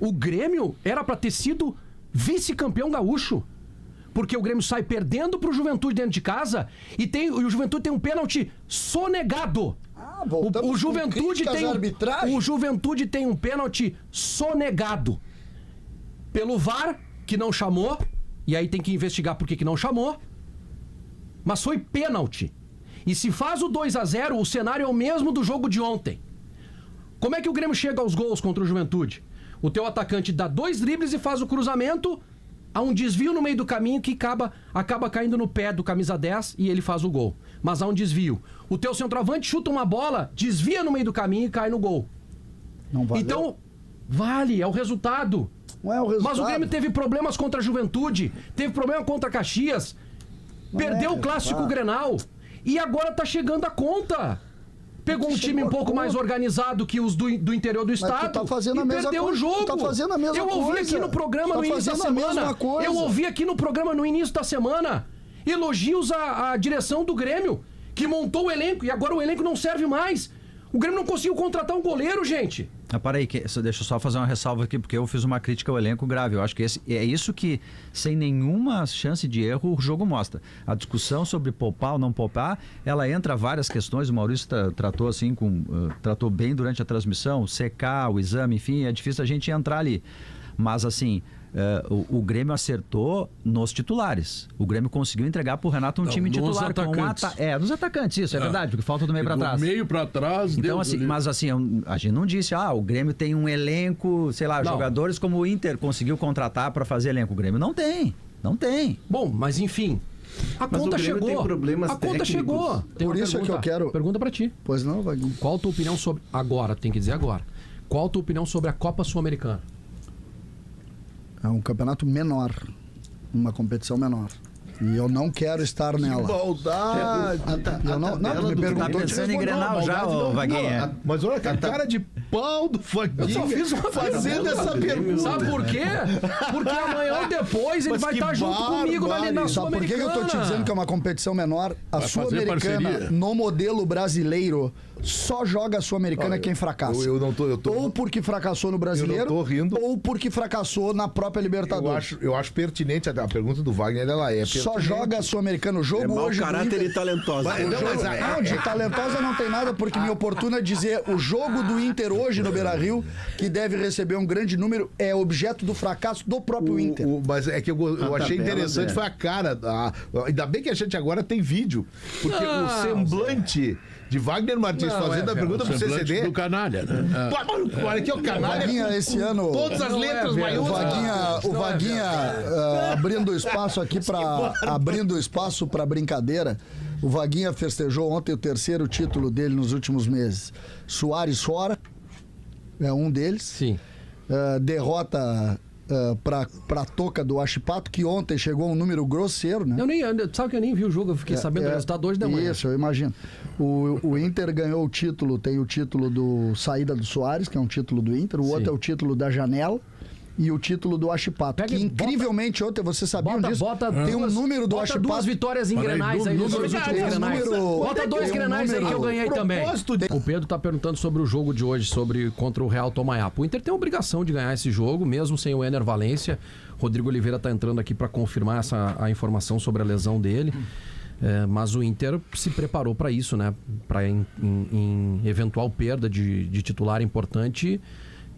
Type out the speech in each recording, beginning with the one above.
O Grêmio era pra ter sido vice-campeão gaúcho. Porque o Grêmio sai perdendo pro Juventude dentro de casa e o Juventude tem um pênalti sonegado. O Juventude tem um pênalti sonegado pelo VAR, que não chamou, e aí tem que investigar por que não chamou, mas foi pênalti. E se faz o 2-0, o cenário é o mesmo do jogo de ontem. Como é que o Grêmio chega aos gols contra o Juventude? O teu atacante dá 2 dribles e faz o cruzamento, há um desvio no meio do caminho que acaba caindo no pé do camisa 10 e ele faz o gol. Mas há um desvio. O teu centroavante chuta uma bola, desvia no meio do caminho e cai no gol. Não valeu. Então, vale, é o resultado. Não é o resultado. Mas o Grêmio teve problemas contra a Juventude, teve problema contra a Caxias, perdeu o clássico Grenal e agora tá chegando a conta. Pegou um time um pouco mais organizado que os do interior do estado tá fazendo e a mesma perdeu coisa. o jogo. Tá fazendo a mesma Eu ouvi coisa. aqui no programa no início da semana. Eu ouvi aqui no programa no início da semana elogios à direção do Grêmio, que montou o elenco e agora o elenco não serve mais. O Grêmio não conseguiu contratar um goleiro, gente. Para aí, deixa eu só fazer uma ressalva aqui, porque eu fiz uma crítica ao elenco grave. Eu acho que é isso que, sem nenhuma chance de erro, o jogo mostra. A discussão sobre poupar ou não poupar, ela entra várias questões. O Maurício tratou assim, tratou bem durante a transmissão, secar o exame, enfim, é difícil a gente entrar ali. Mas assim, o Grêmio acertou nos titulares. O Grêmio conseguiu entregar pro Renato time titular. Nos atacantes, isso é verdade, porque falta do meio pra trás. Do meio pra trás. Então, assim, mas assim, a gente não disse, o Grêmio tem um elenco, sei lá, jogadores como o Inter conseguiu contratar pra fazer elenco. O Grêmio não tem. Bom, mas enfim, a conta chegou. A conta chegou. Por isso é que eu quero... Pergunta pra ti. Pois não, Vaguinho. Qual a tua opinião sobre... Agora, tem que dizer agora. Qual a tua opinião sobre a Copa Sul-Americana? É um campeonato menor, uma competição menor. E eu não quero estar nela. Maldade! Eu não me perguntou. Tá pensando em Grenal já, Vaguinha? Mas olha que a cara de pau do Vaguinha. Eu só fiz uma fazendo essa pergunta. Sabe por quê? Porque amanhã ou depois ele vai estar junto comigo na Sabe Sul-Americana. por que eu tô te dizendo que é uma competição menor? A Sul-Americana, no modelo brasileiro, só joga a Sul-Americana quem fracassa. Eu não tô... Ou porque fracassou no Brasileiro, eu não tô rindo. ou porque fracassou na própria Libertadores. Eu acho pertinente a pergunta do Wagner, ela é pertinente. Só joga a Sul-Americana. O jogo hoje... caráter e talentosa. Não, de talentosa não tem nada, porque me oportuna dizer o jogo do Inter hoje no Beira-Rio, que deve receber um grande número, é objeto do fracasso do próprio Inter. Mas é que eu achei interessante, foi a cara. Ainda bem que a gente agora tem vídeo, porque o semblante de Wagner Martins fazendo a pergunta pro CCD. Do canalha, né? Olha aqui, o canalha. Vaguinha, esse ano. Todas as letras maiúsculas. O Vaguinha abrindo espaço aqui abrindo espaço para brincadeira. O Vaguinha festejou ontem o 3º título dele nos últimos meses. Soares fora, é um deles. Sim. Derrota pra toca do Achipato, que ontem chegou um número grosseiro, né? Sabe que eu nem vi o jogo, eu fiquei sabendo do resultado hoje da manhã. Isso, eu imagino. O Inter ganhou o título, tem o título do Saída do Soares, que é um título do Inter, o outro é o título da Janela e o título do Achipato. Que incrivelmente ontem, vocês sabiam disso? Tem um número do Achipato. Bota 2 vitórias em Grenais aí. Bota 2 Grenais aí que eu ganhei também. O Pedro tá perguntando sobre o jogo de hoje, contra o Real Tomayapo. O Inter tem a obrigação de ganhar esse jogo, mesmo sem o Ener Valencia. Rodrigo Oliveira tá entrando aqui para confirmar a informação sobre a lesão dele. Mas o Inter se preparou para isso, né? Para em eventual perda de titular importante,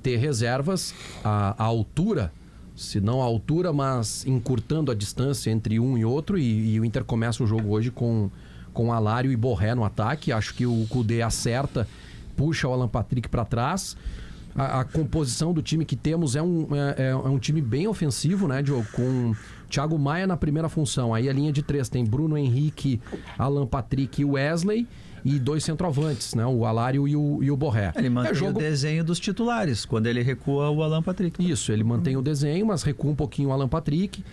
ter reservas à altura, se não à altura, mas encurtando a distância entre um e outro, e o Inter começa o jogo hoje com Alário e Borré no ataque. Acho que o Kudê acerta, puxa o Alan Patrick para trás. A composição do time que temos é um time bem ofensivo, né, Diogo? Com Thiago Maia na primeira função. Aí a linha de 3 tem Bruno Henrique, Alan Patrick e Wesley. E 2 centroavantes, né? O Alário e o Borré. Ele mantém o desenho dos titulares, quando ele recua o Alan Patrick. Isso, ele mantém o desenho, mas recua um pouquinho o Alan Patrick.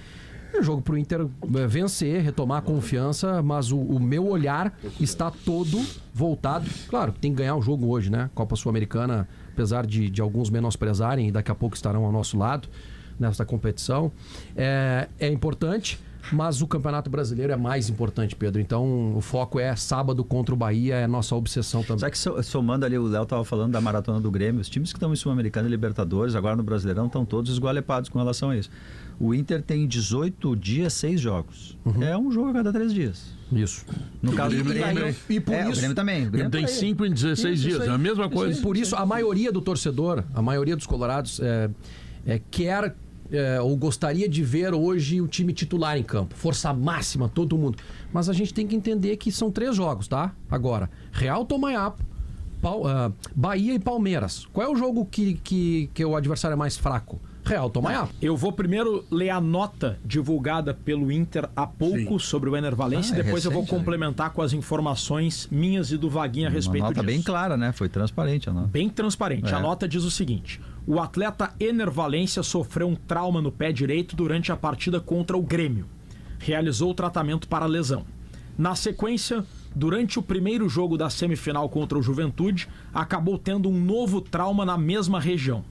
É um jogo pro Inter vencer, retomar a confiança, mas o meu olhar está todo voltado. Claro, tem que ganhar o jogo hoje, né? Copa Sul-Americana, apesar de alguns menosprezarem e daqui a pouco estarão ao nosso lado. nesta competição. É importante, mas o Campeonato Brasileiro é mais importante, Pedro. Então, o foco é sábado contra o Bahia, é nossa obsessão também. Sabe que somando ali, o Léo estava falando da maratona do Grêmio, os times que estão em Sul-Americana e Libertadores, agora no Brasileirão, estão todos esgualepados com relação a isso. O Inter tem 18 dias, 6 jogos. É um jogo a cada 3 dias. Isso. No caso do Grêmio. E por isso, o Grêmio também. O Grêmio tem 5 em 16 dias, é a mesma coisa. Por isso, a maioria do torcedor, a maioria dos colorados quer ou gostaria de ver hoje o time titular em campo. Força máxima, todo mundo. Mas a gente tem que entender que são 3 jogos, tá? Agora, Real Tomayapo, Bahia e Palmeiras. Qual é o jogo que o adversário é mais fraco? Real Tomayapo. Eu vou primeiro ler a nota divulgada pelo Inter há pouco sobre o Ener Valencia e depois recente, eu vou complementar com as informações minhas e do Vaguinha a respeito disso. Uma nota bem clara, né? Foi transparente a nota. Bem transparente. A nota diz o seguinte: o atleta Ener Valencia sofreu um trauma no pé direito durante a partida contra o Grêmio. Realizou o tratamento para a lesão. Na sequência, durante o primeiro jogo da semifinal contra o Juventude, acabou tendo um novo trauma na mesma região.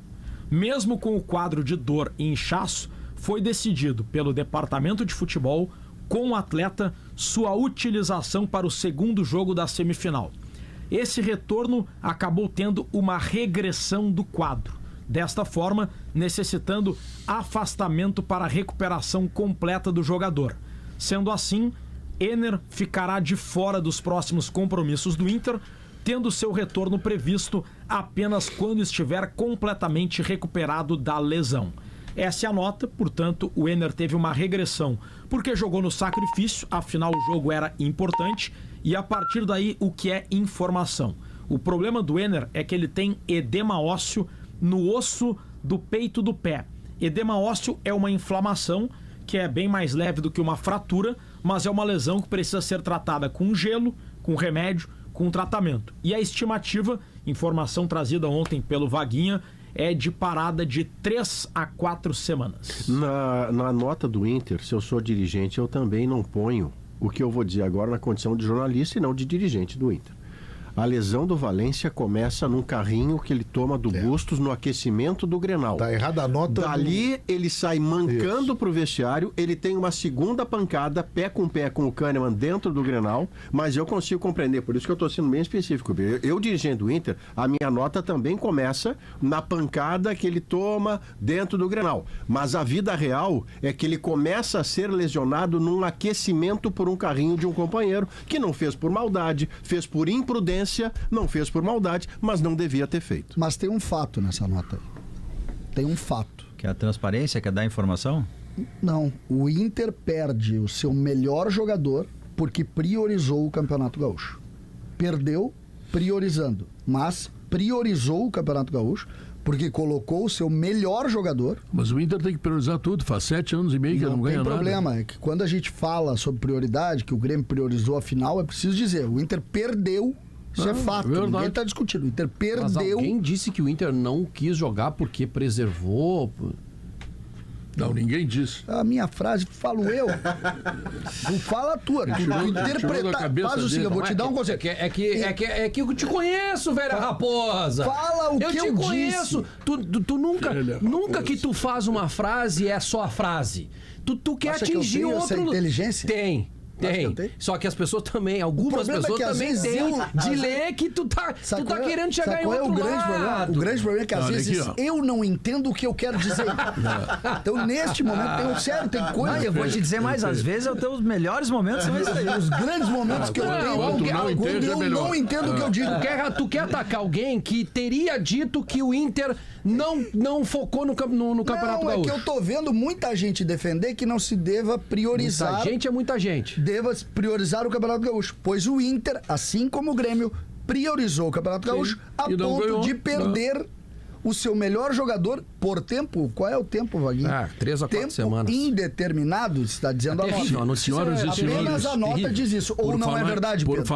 Mesmo com o quadro de dor e inchaço, foi decidido pelo departamento de futebol com o atleta sua utilização para o segundo jogo da semifinal. Esse retorno acabou tendo uma regressão do quadro. Desta forma, necessitando afastamento para a recuperação completa do jogador. Sendo assim, Ener ficará de fora dos próximos compromissos do Inter, tendo seu retorno previsto apenas quando estiver completamente recuperado da lesão. Essa é a nota, portanto, o Ener teve uma regressão porque jogou no sacrifício, afinal o jogo era importante, e a partir daí o que é informação? O problema do Ener é que ele tem edema ósseo no osso do peito do pé. Edema ósseo é uma inflamação que é bem mais leve do que uma fratura, mas é uma lesão que precisa ser tratada com gelo, com remédio, com tratamento. E a estimativa, informação trazida ontem pelo Vaguinha, é de parada de 3 a 4 semanas. Na nota do Inter, se eu sou dirigente, eu também não ponho o que eu vou dizer agora na condição de jornalista e não de dirigente do Inter. A lesão do Valencia começa num carrinho que ele toma do Bustos no aquecimento do Grenal. Tá errada a nota. Dali ele sai mancando pro vestiário, ele tem uma segunda pancada, pé com o Kahneman dentro do Grenal, mas eu consigo compreender, por isso que eu tô sendo bem específico. Eu dirigente do Inter, a minha nota também começa na pancada que ele toma dentro do Grenal. Mas a vida real é que ele começa a ser lesionado num aquecimento por um carrinho de um companheiro, que não fez por maldade, fez por imprudência, não fez por maldade, mas não devia ter feito. Mas tem um fato nessa nota aí. Tem um fato. Que é a transparência, quer dar informação? Não. O Inter perde o seu melhor jogador porque priorizou o Campeonato Gaúcho. Perdeu priorizando, mas priorizou o Campeonato Gaúcho porque colocou o seu melhor jogador. Mas o Inter tem que priorizar tudo, faz 7 anos e meio que não ganha nada. Não tem problema, é que quando a gente fala sobre prioridade, que o Grêmio priorizou a final, é preciso dizer, o Inter perdeu. Isso é fato, ninguém está discutindo. O Inter perdeu. Mas alguém disse que o Inter não quis jogar porque preservou. Não, ninguém disse. A minha frase falo eu. Não fala a tua. Interpretar. Faz o seguinte, eu vou te dar um conselho. É que eu te conheço, velha raposa. Fala o que eu disse. Eu te conheço. Tu nunca que tu faz uma frase é só a frase. Tu quer atingir outro. Essa inteligência? Tem. Só que as pessoas também, algumas pessoas também têm de ler que tu tá querendo chegar em outro lado. O grande problema é que às vezes eu não entendo o que eu quero dizer. Então, neste momento, tem coisa... Eu vou te dizer mais, às vezes eu tenho os melhores momentos são esses aí. Os grandes momentos que eu tenho, quando eu não entendo o que eu digo. Tu quer atacar alguém que teria dito que o Inter não focou no Campeonato Gaúcho. É que eu tô vendo muita gente defender que não se deva priorizar... Muita gente é muita gente. Deva priorizar o Campeonato Gaúcho, pois o Inter, assim como o Grêmio, priorizou o Campeonato Gaúcho a ponto de perder o seu melhor jogador por tempo. Qual é o tempo, Vaguinho? 3 a 4 semanas. Indeterminado, está dizendo a nota. Senhoras e senhores, apenas a nota diz isso. Ou não é verdade, Pedro?